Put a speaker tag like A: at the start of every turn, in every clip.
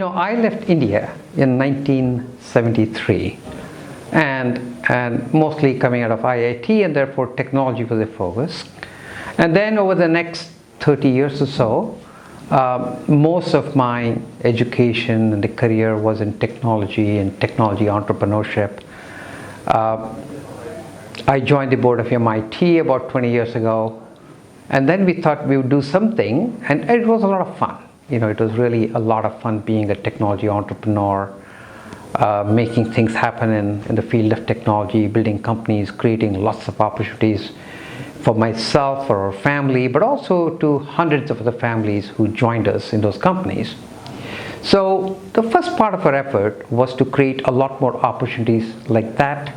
A: I left India in 1973 and mostly coming out of IIT, and therefore technology was a focus. And then over the next 30 years or so, most of my education and the career was in technology and technology entrepreneurship. I joined the board of MIT about 20 years ago, and then we thought we would do something, and it was a lot of fun. It was really a lot of fun being a technology entrepreneur, making things happen in the field of technology, building companies, creating lots of opportunities for myself, for our family, but also to hundreds of other families who joined us in those companies. So the first part of our effort was to create a lot more opportunities like that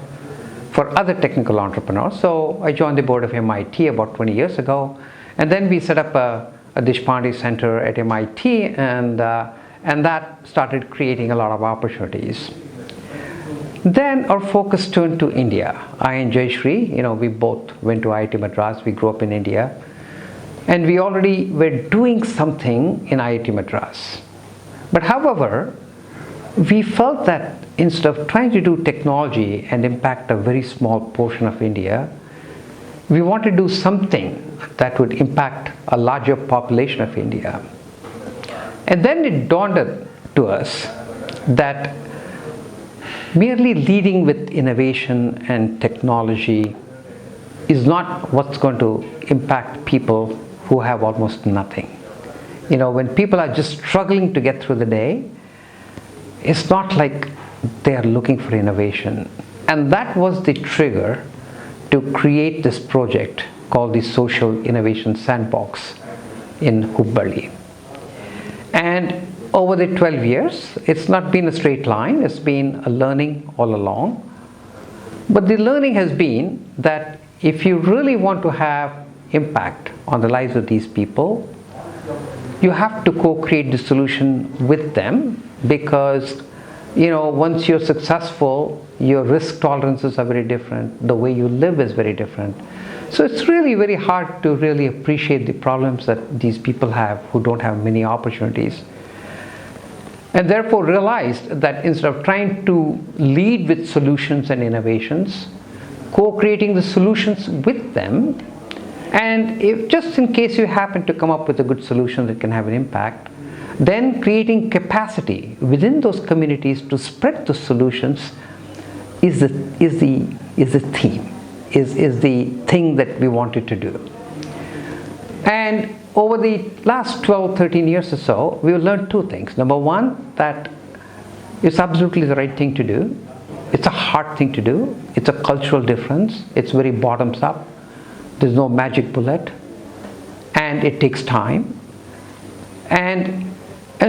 A: for other technical entrepreneurs. So I joined the board of MIT about 20 years ago, and then we set up a Desh Center at MIT, and that started creating a lot of opportunities. Then our focus turned to India. I and Jayshree, we both went to IIT Madras. We grew up in India, and we already were doing something in IIT Madras. But however, we felt that instead of trying to do technology and impact a very small portion of India, we want to do something that would impact a larger population of India. And then it dawned to us that merely leading with innovation and technology is not what's going to impact people who have almost nothing. When people are just struggling to get through the day, it's not like they are looking for innovation. And that was the trigger to create this project called the Social Innovation Sandbox in Hubballi. And over the 12 years, it's not been a straight line, it's been a learning all along. But the learning has been that if you really want to have impact on the lives of these people, you have to co-create the solution with them, because once you're successful, your risk tolerances are very different, the way you live is very different. So it's really very hard to really appreciate the problems that these people have who don't have many opportunities. And therefore realized that instead of trying to lead with solutions and innovations, co-creating the solutions with them, and if just in case you happen to come up with a good solution that can have an impact, then creating capacity within those communities to spread the solutions is the theme, is the thing that we wanted to do. And over the last 12, 13 years or so, we learned two things. Number one, that it's absolutely the right thing to do. It's a hard thing to do. It's a cultural difference. It's very bottoms up. There's no magic bullet. And it takes time. And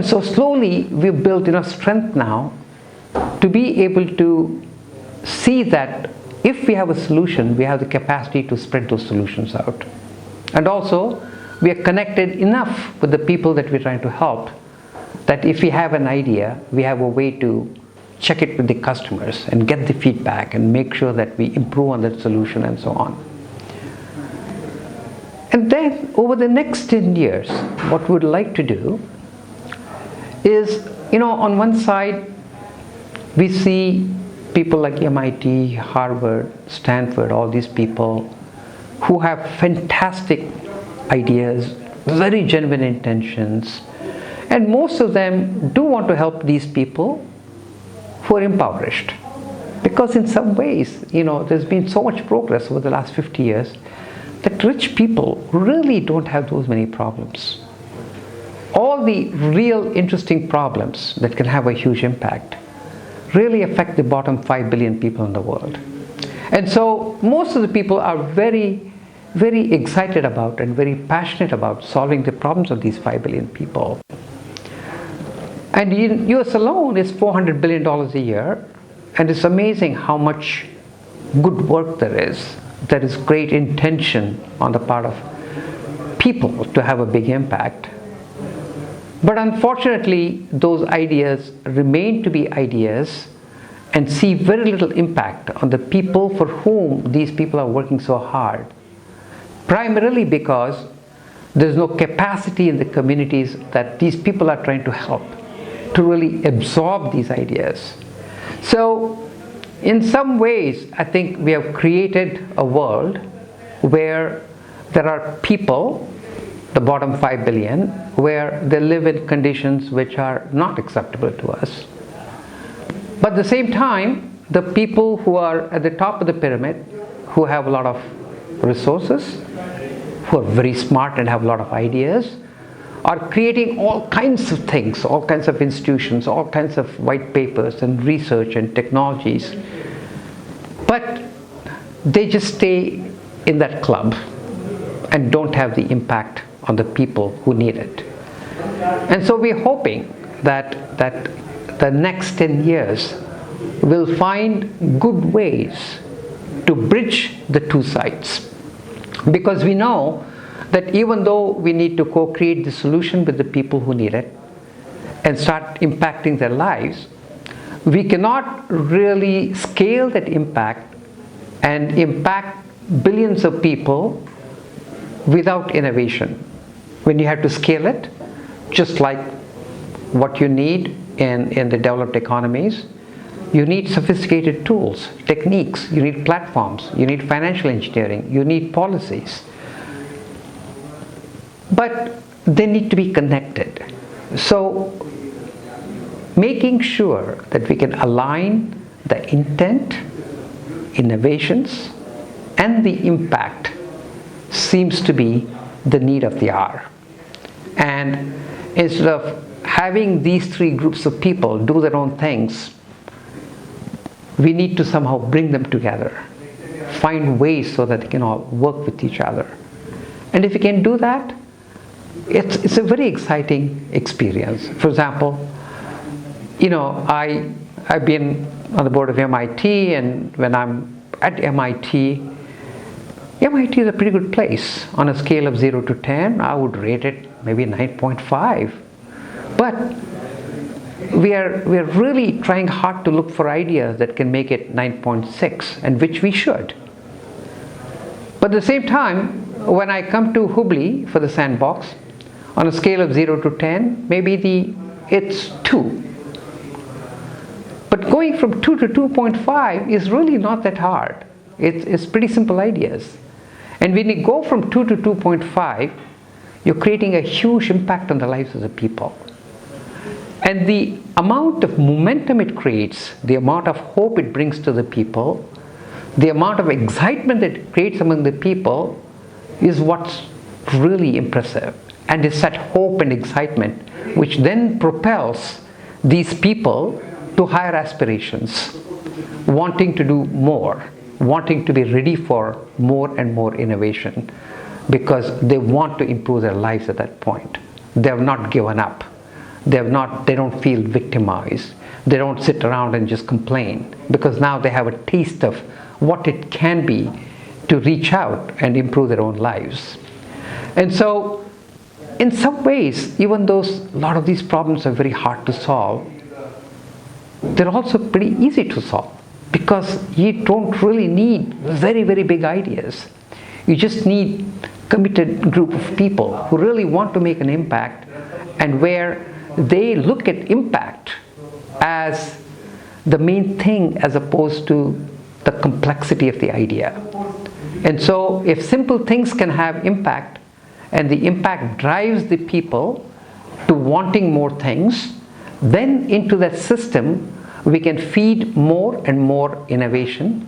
A: so slowly we've built enough strength now to be able to see that if we have a solution, we have the capacity to spread those solutions out. And also, we are connected enough with the people that we're trying to help that if we have an idea, we have a way to check it with the customers and get the feedback and make sure that we improve on that solution and so on. And then over the next 10 years, what we would like to do is, on one side, we see people like MIT, Harvard, Stanford, all these people who have fantastic ideas, very genuine intentions, and most of them do want to help these people who are impoverished. Because in some ways, there's been so much progress over the last 50 years that rich people really don't have those many problems. All the real interesting problems that can have a huge impact really affect the bottom 5 billion people in the world. And so most of the people are very, very excited about and very passionate about solving the problems of these 5 billion people. And in US alone is $400 billion a year, and it's amazing how much good work there is. There is great intention on the part of people to have a big impact. But unfortunately, those ideas remain to be ideas and see very little impact on the people for whom these people are working so hard. Primarily because there's no capacity in the communities that these people are trying to help to really absorb these ideas. So in some ways, I think we have created a world where there are people, the bottom 5 billion, where they live in conditions which are not acceptable to us. But at the same time, the people who are at the top of the pyramid, who have a lot of resources, who are very smart and have a lot of ideas, are creating all kinds of things, all kinds of institutions, all kinds of white papers and research and technologies. But they just stay in that club and don't have the impact on the people who need it. And so we're hoping that the next 10 years will find good ways to bridge the two sides. Because we know that even though we need to co-create the solution with the people who need it and start impacting their lives, we cannot really scale that impact and impact billions of people without innovation. When you have to scale it, just like what you need in the developed economies, you need sophisticated tools, techniques, you need platforms, you need financial engineering, you need policies. But they need to be connected. So making sure that we can align the intent, innovations, and the impact seems to be the need of the hour. And instead of having these three groups of people do their own things, we need to somehow bring them together, find ways so that they can all work with each other. And if we can do that, it's a very exciting experience. For example, I've been on the board of MIT, and when I'm at MIT is a pretty good place. On a scale of 0 to 10, I would rate it maybe 9.5. But we are really trying hard to look for ideas that can make it 9.6, and which we should. But at the same time, when I come to Hubli for the sandbox, on a scale of 0 to 10, maybe it's 2. But going from 2 to 2.5 is really not that hard. It's pretty simple ideas. And when you go from 2 to 2.5, you're creating a huge impact on the lives of the people. And the amount of momentum it creates, the amount of hope it brings to the people, the amount of excitement that it creates among the people is what's really impressive. And it's that hope and excitement which then propels these people to higher aspirations, wanting to do more, wanting to be ready for more and more innovation, because they want to improve their lives at that point. They have not given up. They don't feel victimized. They don't sit around and just complain, because now they have a taste of what it can be to reach out and improve their own lives. And so, in some ways, even though a lot of these problems are very hard to solve, they're also pretty easy to solve, because you don't really need very, very big ideas. You just need a committed group of people who really want to make an impact, and where they look at impact as the main thing as opposed to the complexity of the idea. And so if simple things can have impact, and the impact drives the people to wanting more things, then into that system we can feed more and more innovation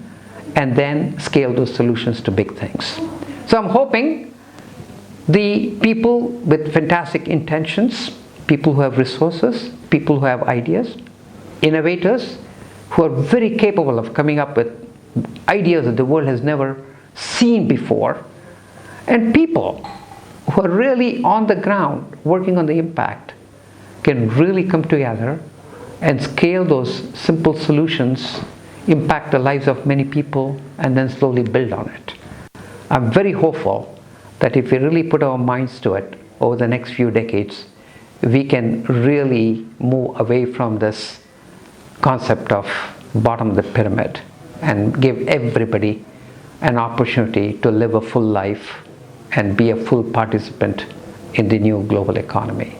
A: and then scale those solutions to big things. So I'm hoping the people with fantastic intentions, people who have resources, people who have ideas, innovators who are very capable of coming up with ideas that the world has never seen before, and people who are really on the ground working on the impact, can really come together and scale those simple solutions, impact the lives of many people, and then slowly build on it. I'm very hopeful that if we really put our minds to it over the next few decades, we can really move away from this concept of bottom of the pyramid and give everybody an opportunity to live a full life and be a full participant in the new global economy.